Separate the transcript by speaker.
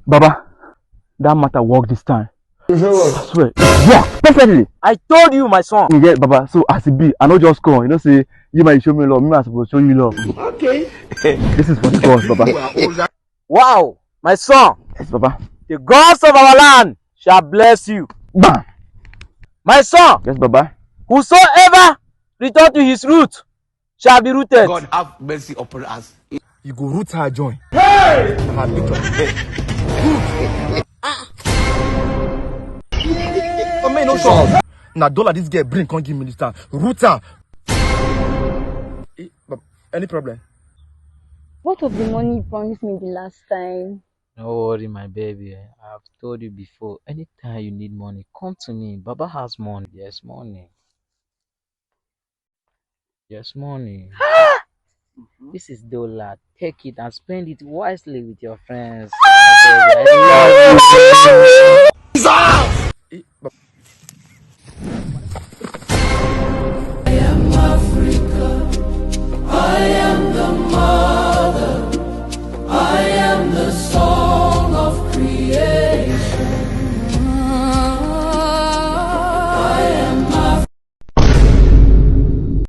Speaker 1: Baba, that matter work this time. I swear, it work perfectly.
Speaker 2: I told you, my son.
Speaker 1: Yeah, Baba. So as it be, I know just come. You know, say you might show me love, me I supposed to show you love.
Speaker 3: Okay.
Speaker 1: This is for the gods, Baba.
Speaker 2: Wow, my son.
Speaker 1: Yes, Baba.
Speaker 2: The gods of our land shall bless you.
Speaker 1: Bam.
Speaker 2: My son,
Speaker 1: Yes, Baba.
Speaker 2: whosoever return to his root shall be rooted.
Speaker 3: God have mercy upon us.
Speaker 1: You go root her join. Hey! Her picture. Oh, man, no sure. Now, dollar this girl bring, can't give me this time. Root her. Any problem?
Speaker 4: What of the money you promised me the last time?
Speaker 5: Don't worry, my baby. I've told you before. Anytime you need money, come to me. Baba has money. Yes, money. Yes, money. This is dollar. Take it and spend it wisely with your friends. My baby, I love you.